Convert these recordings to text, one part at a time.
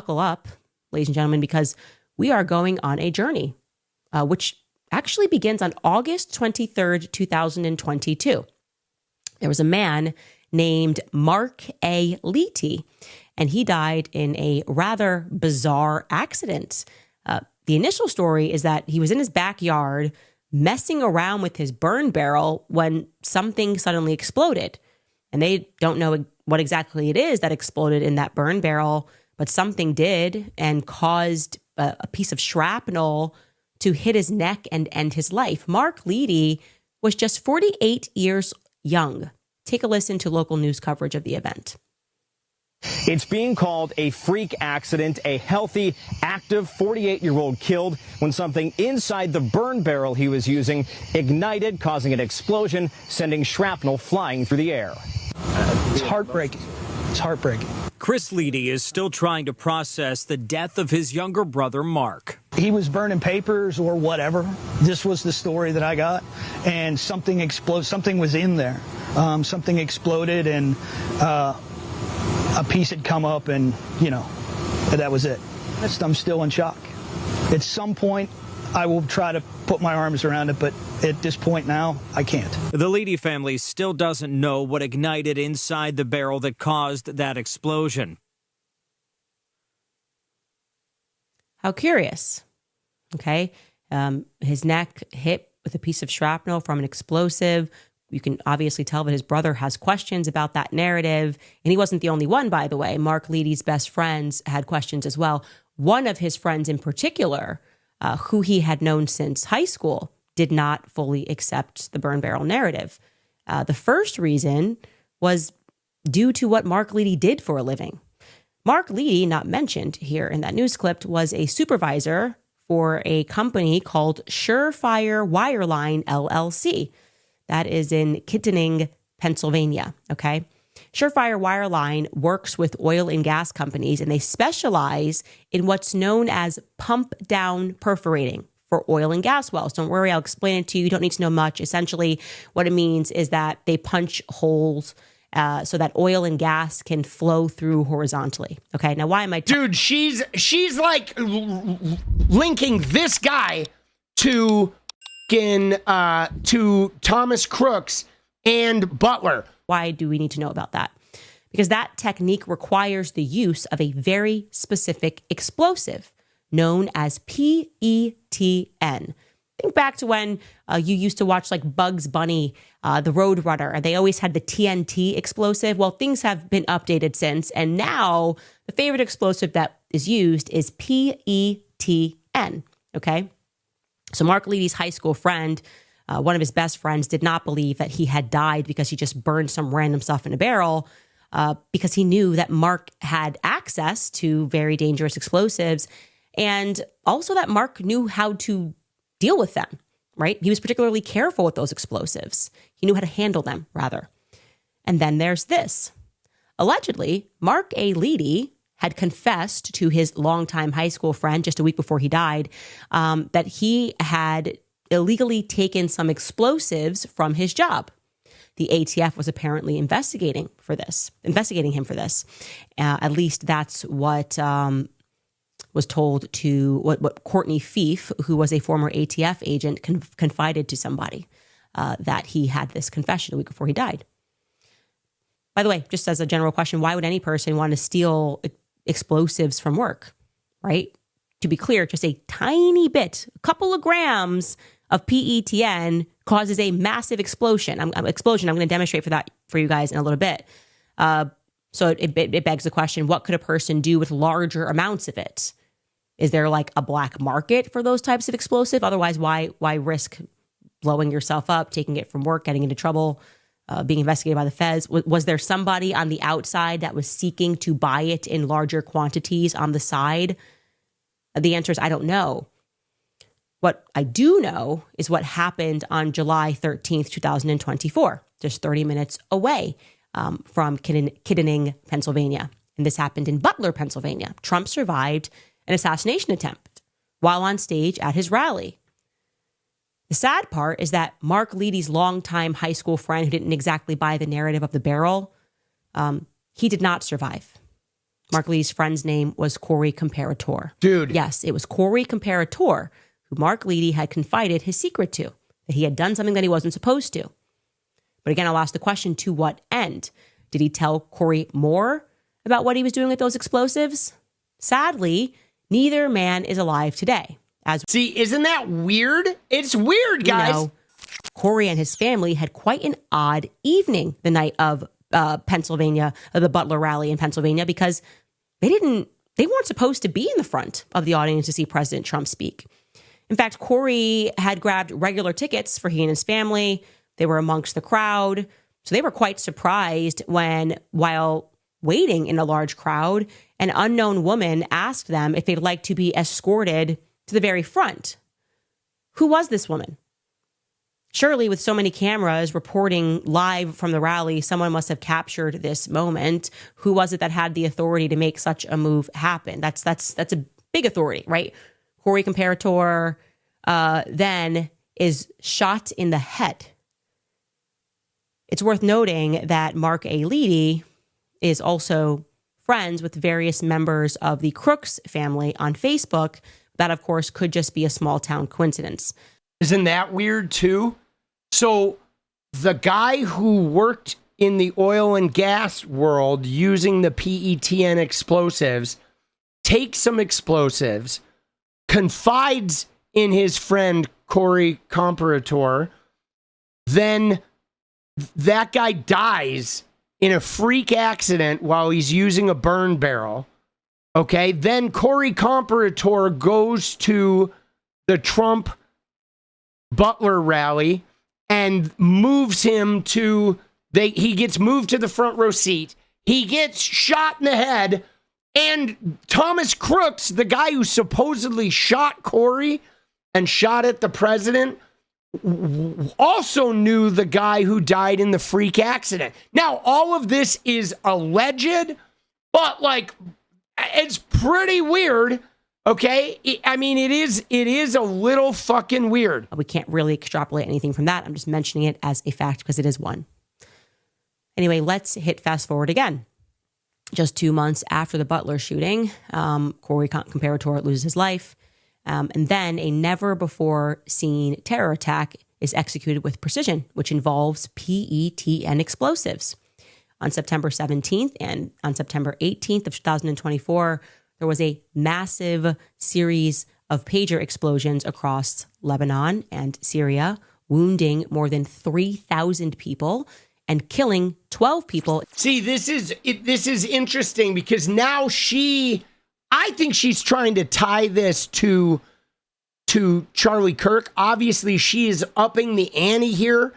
buckle up, ladies and gentlemen, because we are going on a journey, which actually begins on August 23rd, 2022. There was a man named Mark A. 𝗙ecie, and he died in a rather bizarre accident. The initial story is that he was in his backyard messing around with his burn barrel when something suddenly exploded. And they don't know what exactly it is that exploded in that burn barrel, but something did and caused a piece of shrapnel to hit his neck and end his life. Mark 𝗙ecie was just 48 years young. Take a listen to local news coverage of the event. It's being called a freak accident. A healthy, active 48-year-old killed when something inside the burn barrel he was using ignited, causing an explosion, sending shrapnel flying through the air. It's heartbreaking. It's heartbreaking. Chris 𝗙ecie is still trying to process the death of his younger brother, Mark. He was burning papers or whatever. This was the story that I got. And something exploded. Something was in there. Something exploded and a piece had come up and, that was it. I'm still in shock. At some point, I will try to put my arms around it, but at this point now, I can't. The 𝗙ecie family still doesn't know what ignited inside the barrel that caused that explosion. How curious. Okay. His neck hit with a piece of shrapnel from an explosive. You can obviously tell that his brother has questions about that narrative. And he wasn't the only one, by the way. Mark 𝗙cie's best friends had questions as well. One of his friends in particular, who he had known since high school, did not fully accept the burn barrel narrative. The first reason was due to what Mark 𝗙cie did for a living. Mark 𝗙cie, not mentioned here in that news clip, was a supervisor for a company called Surefire Wireline LLC. That is in Kittanning, Pennsylvania, okay? Surefire Wireline works with oil and gas companies, and they specialize in what's known as pump down perforating for oil and gas wells. Don't worry, I'll explain it to you. You don't need to know much. Essentially, what it means is that they punch holes so that oil and gas can flow through horizontally. Okay, now why am I... Dude, she's like linking this guy to Thomas Crooks and Butler. Why do we need to know about that? Because that technique requires the use of a very specific explosive known as PETN. Think back to when you used to watch like Bugs Bunny, the Road Runner, and they always had the TNT explosive. Well, things have been updated since, and now the favorite explosive that is used is PETN, okay? So Mark 𝗙cie's high school friend, one of his best friends, did not believe that he had died because he just burned some random stuff in a barrel, because he knew that Mark had access to very dangerous explosives, and also that Mark knew how to deal with them, right? He was particularly careful with those explosives. He knew how to handle them, rather. And then there's this. Allegedly, Mark A. 𝗙cie had confessed to his longtime high school friend just a week before he died that he had illegally taken some explosives from his job. The ATF was apparently investigating him for this. At least that's what was told to what Courtney Fife, who was a former ATF agent, confided to somebody that he had this confession a week before he died. By the way, just as a general question, why would any person want to steal explosives from work, right? To be clear, just a tiny bit, a couple of grams of PETN causes a massive explosion. I'm going to demonstrate for you guys in a little bit. So it begs the question, what could a person do with larger amounts of it? Is there like a black market for those types of explosive? Otherwise, why risk blowing yourself up, taking it from work, getting into trouble, being investigated by the feds? Was there somebody on the outside that was seeking to buy it in larger quantities on the side? The answer is, I don't know. What I do know is what happened on July 13th, 2024, just 30 minutes away from Kittanning, Pennsylvania. And this happened in Butler, Pennsylvania. Trump survived an assassination attempt while on stage at his rally. The sad part is that Mark 𝗙cie's longtime high school friend, who didn't exactly buy the narrative of the barrel, he did not survive. Mark Leedy's friend's name was 𝗙𝗃𝗪𝗏𝗧. Dude. Yes, it was 𝗙𝗃𝗪𝗏𝗧 who Mark Leedy had confided his secret to, that he had done something that he wasn't supposed to. But again, I'll ask the question, to what end? Did he tell Corey more about what he was doing with those explosives? Sadly, neither man is alive today. See, isn't that weird? It's weird, guys. You know, Corey and his family had quite an odd evening the night of the Butler rally in Pennsylvania, because they weren't supposed to be in the front of the audience to see President Trump speak. In fact, Corey had grabbed regular tickets for he and his family. They were amongst the crowd. So they were quite surprised when, while waiting in a large crowd, an unknown woman asked them if they'd like to be escorted to the very front. Who was this woman? Surely, with so many cameras reporting live from the rally, someone must have captured this moment. Who was it that had the authority to make such a move happen? That's a big authority, right? 𝗙𝗃𝗪𝗏𝗧 then is shot in the head. It's worth noting that Mark A. Leedy is also friends with various members of the Crooks family on Facebook. That, of course, could just be a small town coincidence. Isn't that weird, too? So the guy who worked in the oil and gas world using the PETN explosives takes some explosives, confides in his friend 𝗙𝗃𝗪𝗏𝗧, then that guy dies in a freak accident while he's using a burn barrel. Okay, then 𝗙𝗃𝗪𝗏𝗧 goes to the Trump Butler rally and moves him to, he gets moved to the front row seat. He gets shot in the head, and Thomas Crooks, the guy who supposedly shot Corey and shot at the president, also knew the guy who died in the freak accident. Now, all of this is alleged, but like, it's pretty weird. Okay. I mean, it is a little fucking weird. We can't really extrapolate anything from that. I'm just mentioning it as a fact because it is one. Anyway, let's hit fast forward again. Just 2 months after the Butler shooting, 𝗙𝗃𝗪𝗏𝗧 loses his life. And then a never-before-seen terror attack is executed with precision, which involves PETN explosives. On September 17th and on September 18th of 2024, there was a massive series of pager explosions across Lebanon and Syria, wounding more than 3,000 people and killing 12 people. See, this is interesting because now I think she's trying to tie this to Charlie Kirk. Obviously, she is upping the ante here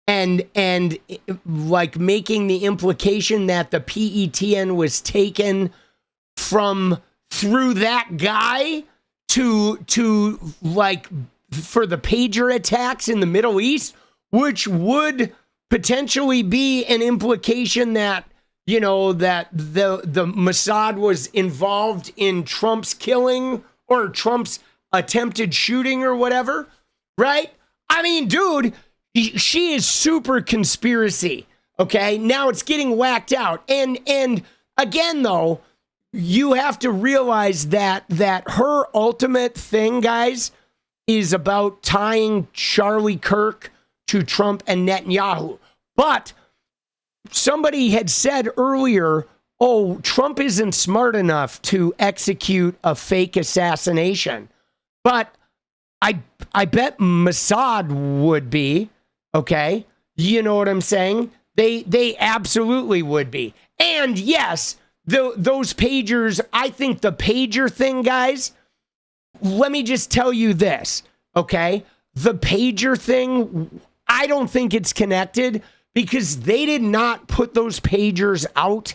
and like making the implication that the PETN was taken through that guy to like for the pager attacks in the Middle East, which would potentially be an implication that, you know, that the Mossad was involved in Trump's killing or Trump's attempted shooting or whatever, right? I mean, dude, she is super conspiracy, okay? Now it's getting whacked out. And again, though, you have to realize that her ultimate thing, guys, is about tying Charlie Kirk to Trump and Netanyahu. But somebody had said earlier, oh, Trump isn't smart enough to execute a fake assassination. But I bet Mossad would be, okay? You know what I'm saying? They absolutely would be. And yes, those pagers, I think the pager thing, guys, let me just tell you this, okay? The pager thing, I don't think it's connected because they did not put those pagers out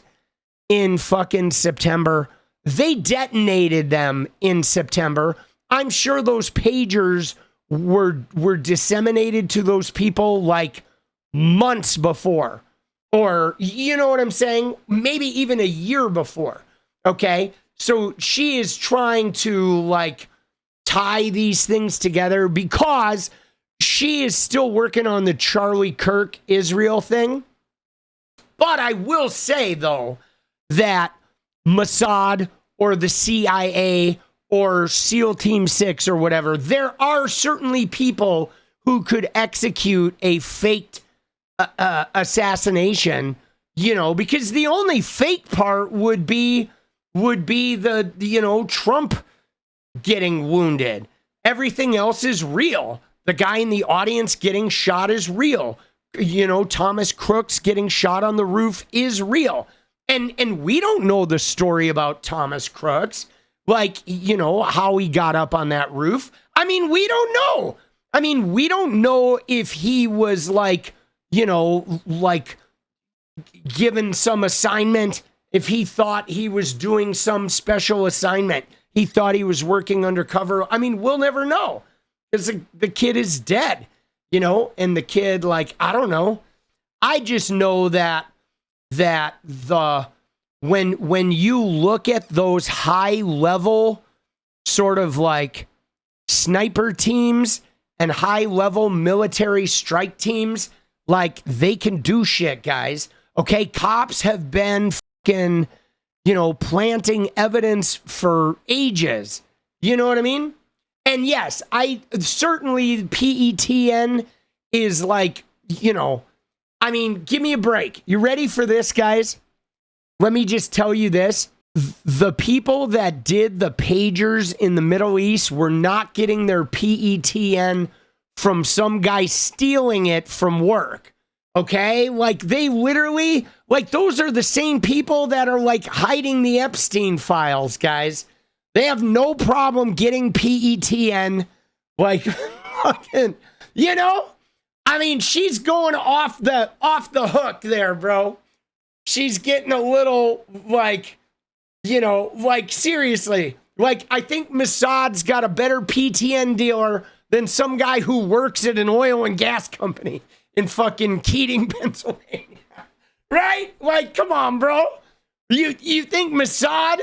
in fucking September. They detonated them in September. I'm sure those pagers were disseminated to those people like months before. Or, you know what I'm saying? Maybe even a year before. Okay? So she is trying to like tie these things together because she is still working on the Charlie Kirk Israel thing. But I will say, though, that Mossad or the CIA or SEAL Team 6 or whatever. There are certainly people who could execute a faked assassination, because the only fake part would be the, Trump getting wounded. Everything else is real. The guy in the audience getting shot is real. Thomas Crooks getting shot on the roof is real. And we don't know the story about Thomas Crooks, how he got up on that roof. I mean, we don't know. I mean, we don't know if he was given some assignment, if he thought he was doing some special assignment. He thought he was working undercover. I mean, we'll never know because the kid is dead, and the kid, I don't know. I just know that when you look at those high level sort of sniper teams and high level military strike teams, they can do shit, guys. Okay, cops have been fucking, planting evidence for ages. You know what I mean? And yes, I certainly PETN is I mean, give me a break. You ready for this, guys? Let me just tell you this. The people that did the pagers in the Middle East were not getting their PETN from some guy stealing it from work. Okay? They literally, those are the same people that are hiding the Epstein files, guys. They have no problem getting PETN. Fucking, I mean, she's going off the hook there, bro. She's getting a little seriously. I think Mossad's got a better PTN dealer than some guy who works at an oil and gas company in fucking Keating, Pennsylvania. Right? Come on, bro. You think Mossad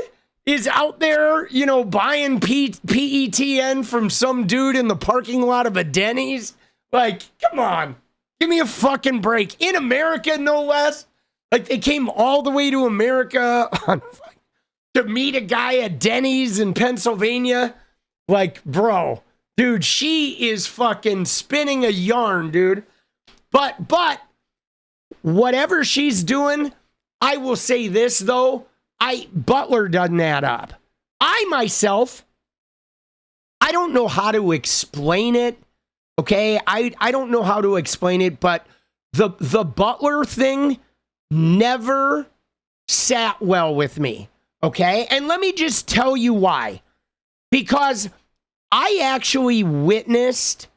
is out there, buying PETN from some dude in the parking lot of a Denny's? Come on. Give me a fucking break. In America, no less. They came all the way to America to meet a guy at Denny's in Pennsylvania. Bro, dude, she is fucking spinning a yarn, dude. But whatever she's doing, I will say this, though. Butler doesn't add up. I myself, I don't know how to explain it. Okay, I don't know how to explain it, but the Butler thing never sat well with me. Okay, and let me just tell you why. Because I actually witnessed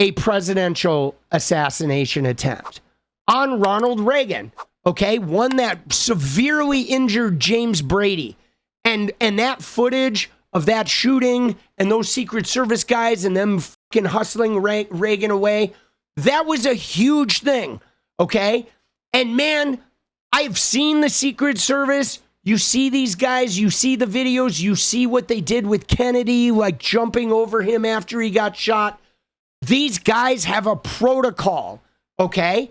a presidential assassination attempt on Ronald Reagan. Okay, one that severely injured James Brady, and that footage of that shooting and those Secret Service guys and them fucking hustling Reagan away, that was a huge thing, okay? And man, I've seen the Secret Service. You see these guys, you see the videos, you see what they did with Kennedy, jumping over him after he got shot. These guys have a protocol, okay?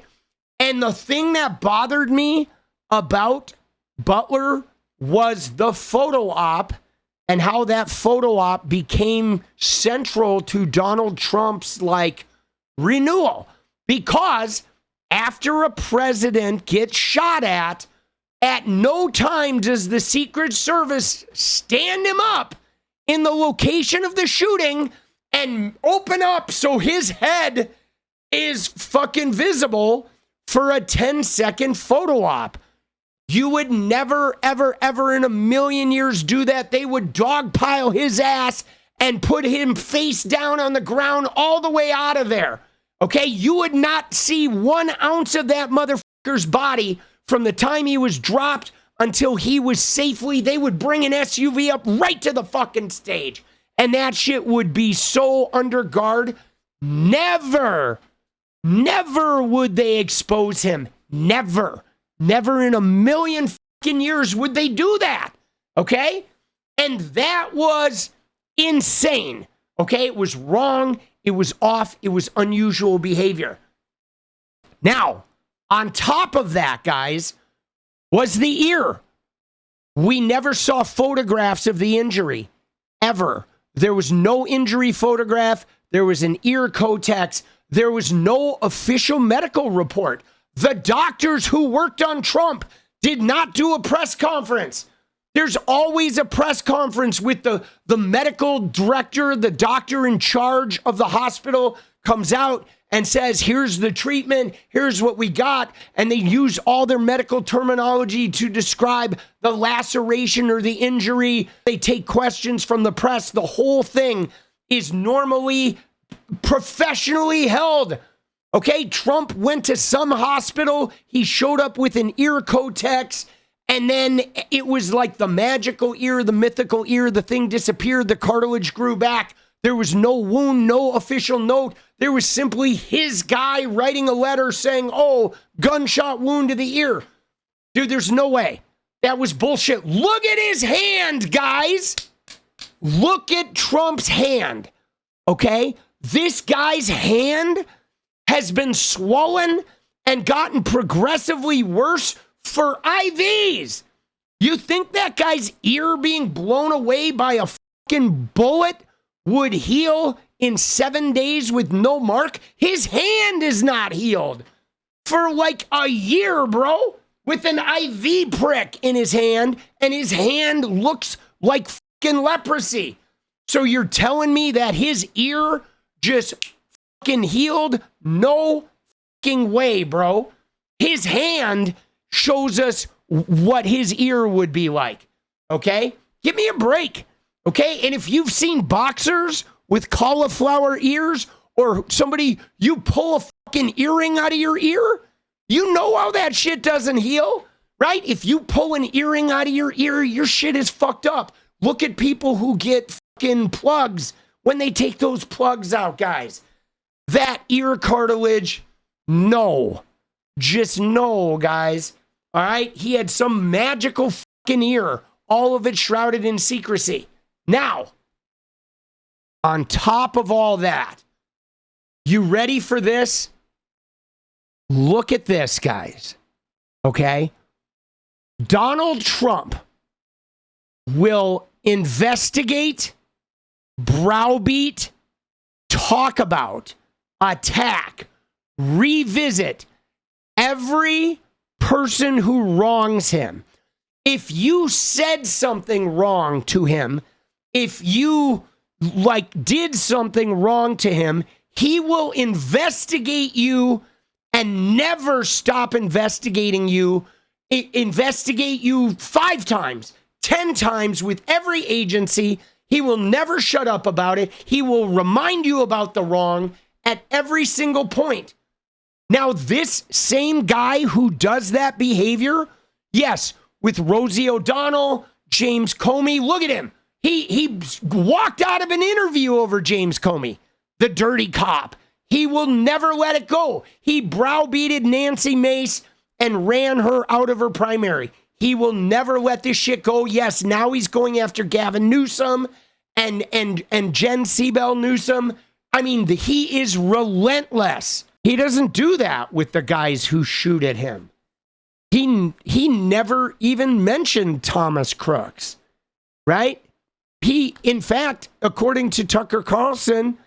And the thing that bothered me about Butler was the photo op and how that photo op became central to Donald Trump's renewal. Because after a president gets shot at no time does the Secret Service stand him up in the location of the shooting and open up so his head is fucking visible for a 10-second photo op. You would never, ever, ever in a million years do that. They would dogpile his ass and put him face down on the ground all the way out of there. Okay? You would not see 1 ounce of that motherfucker's body from the time he was dropped until he was safely. They would bring an SUV up right to the fucking stage. And that shit would be so under guard. Never would they expose him. Never in a million fucking years would they do that. Okay? And that was insane. Okay? It was wrong. It was off. It was unusual behavior. Now, on top of that, guys, was the ear. We never saw photographs of the injury, ever. There was no injury photograph. There was an ear cotex. There was no official medical report. The doctors who worked on Trump did not do a press conference. There's always a press conference with the medical director, the doctor in charge of the hospital comes out and says, here's the treatment, here's what we got. And they use all their medical terminology to describe the laceration or the injury. They take questions from the press. The whole thing is normally professionally held. Okay, Trump went to some hospital. He showed up with an ear cotex. And then it was like the magical ear, the mythical ear. The thing disappeared. The cartilage grew back. There was no wound, no official note. There was simply his guy writing a letter saying, oh, gunshot wound to the ear. Dude, there's no way. That was bullshit. Look at his hand, guys. Look at Trump's hand. Okay? This guy's hand has been swollen and gotten progressively worse for IVs. You think that guy's ear being blown away by a fucking bullet would heal in 7 days with no mark? His hand is not healed for like a year, bro, with an IV prick in his hand, and his hand looks like fucking leprosy. So you're telling me that his ear just fucking healed? No fucking way, bro. His hand shows us what his ear would be like. Okay? Give me a break. Okay? And if you've seen boxers with cauliflower ears, or somebody, you pull a fucking earring out of your ear, you know how that shit doesn't heal, right? If you pull an earring out of your ear, your shit is fucked up. Look at people who get fucking plugs when they take those plugs out, guys. That ear cartilage, no. Just no, guys. All right? He had some magical fucking ear, all of it shrouded in secrecy. Now, on top of all that, you ready for this? Look at this, guys. Okay? Donald Trump will investigate, browbeat, talk about, attack, revisit every person who wrongs him. If you said something wrong to him, if you did something wrong to him, he will investigate you and never stop investigating you. Investigate you 5 times, 10 times with every agency. He will never shut up about it. He will remind you about the wrong at every single point. Now, this same guy who does that behavior, yes, with Rosie O'Donnell, James Comey, look at him. He walked out of an interview over James Comey, the dirty cop. He will never let it go. He browbeated Nancy Mace and ran her out of her primary. He will never let this shit go. Yes, now he's going after Gavin Newsom and Jen Seabell Newsom. I mean, he is relentless. He doesn't do that with the guys who shoot at him. He never even mentioned Thomas Crooks, right? In fact, according to Tucker Carlson,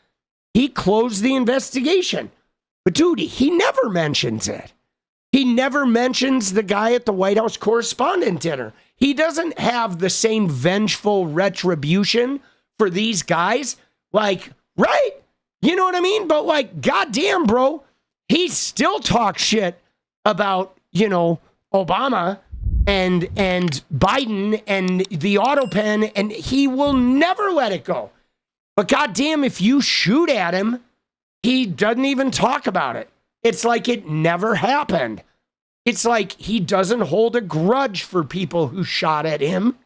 he closed the investigation. But dude, he never mentions it. He never mentions the guy at the White House Correspondent Dinner. He doesn't have the same vengeful retribution for these guys. Like, right? You know what I mean? But like, goddamn, bro, he still talks shit about, Obama and Biden and the auto pen, and he will never let it go. But goddamn, if you shoot at him, he doesn't even talk about it. It's like it never happened. It's like he doesn't hold a grudge for people who shot at him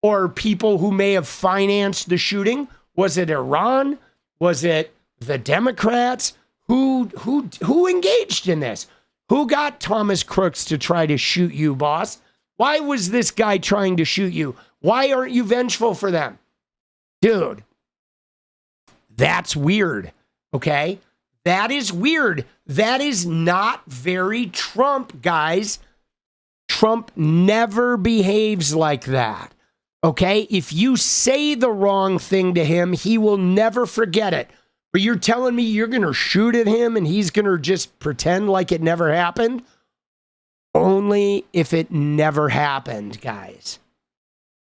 or people who may have financed the shooting. Was it Iran? Was it the Democrats? Who engaged in this? Who got Thomas Crooks to try to shoot you, boss? Why was this guy trying to shoot you? Why aren't you vengeful for them? Dude, that's weird, okay? That is weird. That is not very Trump, guys. Trump never behaves like that. Okay? If you say the wrong thing to him, he will never forget it. But you're telling me you're going to shoot at him and he's going to just pretend like it never happened? Only if it never happened, guys.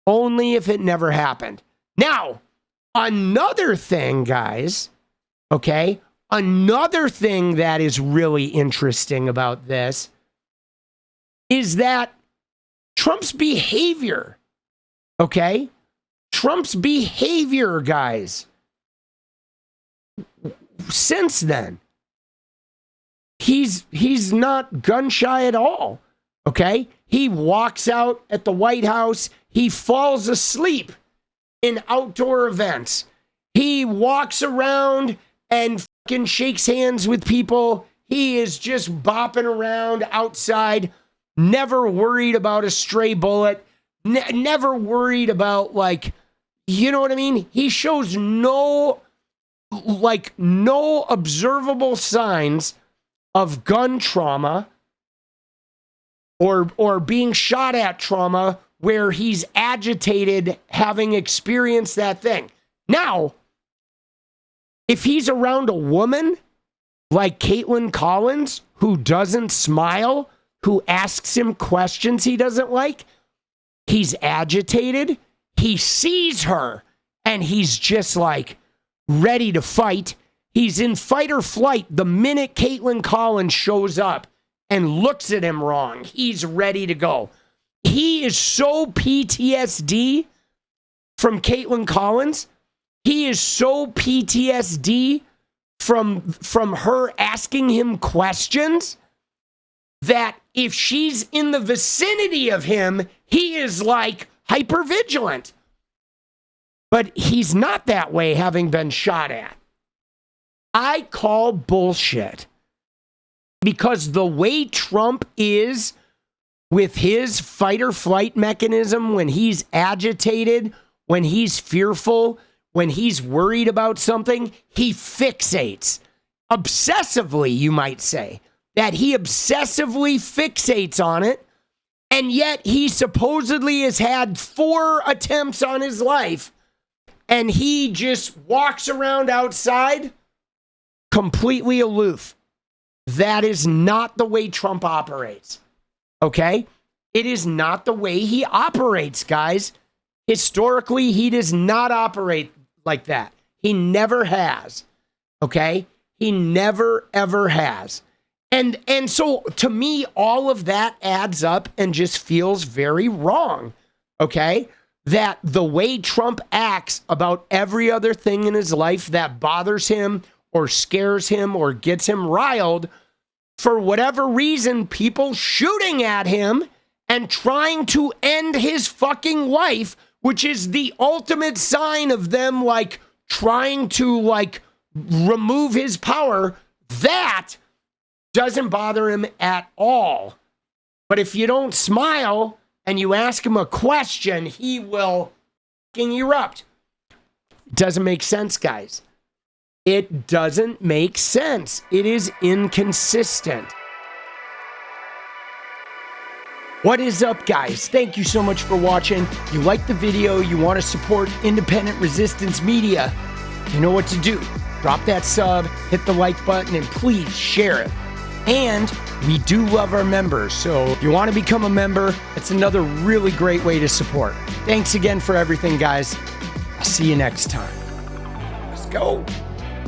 Only if it never happened. Now, another thing, guys, okay? Another thing that is really interesting about this is that Trump's behavior, okay? Trump's behavior, guys, since then, he's not gun shy at all, okay? He walks out at the White House. He falls asleep in outdoor events. He walks around and fucking shakes hands with people. He is just bopping around outside, never worried about a stray bullet, never worried about, like, you know what I mean? He shows no observable signs of gun trauma or being shot at trauma where he's agitated having experienced that thing. Now, if he's around a woman like 𝗙𝗽𝗏 𝗏𝗀𝗡, who doesn't smile, who asks him questions he doesn't like, he's agitated, he sees her, and he's just like ready to fight. He's in fight or flight the minute 𝗙𝗽𝗏 𝗏𝗀𝗡 shows up and looks at him wrong. He's ready to go. He is so PTSD from 𝗙𝗽𝗏 𝗏𝗀𝗡. He is so PTSD from her asking him questions that if she's in the vicinity of him, he is like hypervigilant. But he's not that way, having been shot at. I call bullshit, because the way Trump is with his fight or flight mechanism, when he's agitated, when he's fearful, when he's worried about something, he fixates. Obsessively, you might say. That he obsessively fixates on it, and yet he supposedly has had 4 attempts on his life, and he just walks around outside completely aloof. That is not the way Trump operates. Okay? It is not the way he operates, guys. Historically, he does not operate like that. He never has. Okay? He never, ever has. And so, to me, all of that adds up and just feels very wrong. Okay? That the way Trump acts about every other thing in his life that bothers him or scares him or gets him riled, for whatever reason, people shooting at him and trying to end his fucking life, which is the ultimate sign of them, like, trying to, like, remove his power, that doesn't bother him at all. But if you don't smile and you ask him a question, he will fucking erupt. It doesn't make sense, guys. It doesn't make sense. It is inconsistent. What is up, guys? Thank you so much for watching. If you like the video, you want to support independent resistance media, you know what to do. Drop that sub, hit the like button, and please share it. And we do love our members, so if you want to become a member, it's another really great way to support. Thanks again for everything, guys. I'll see you next time. Let's go.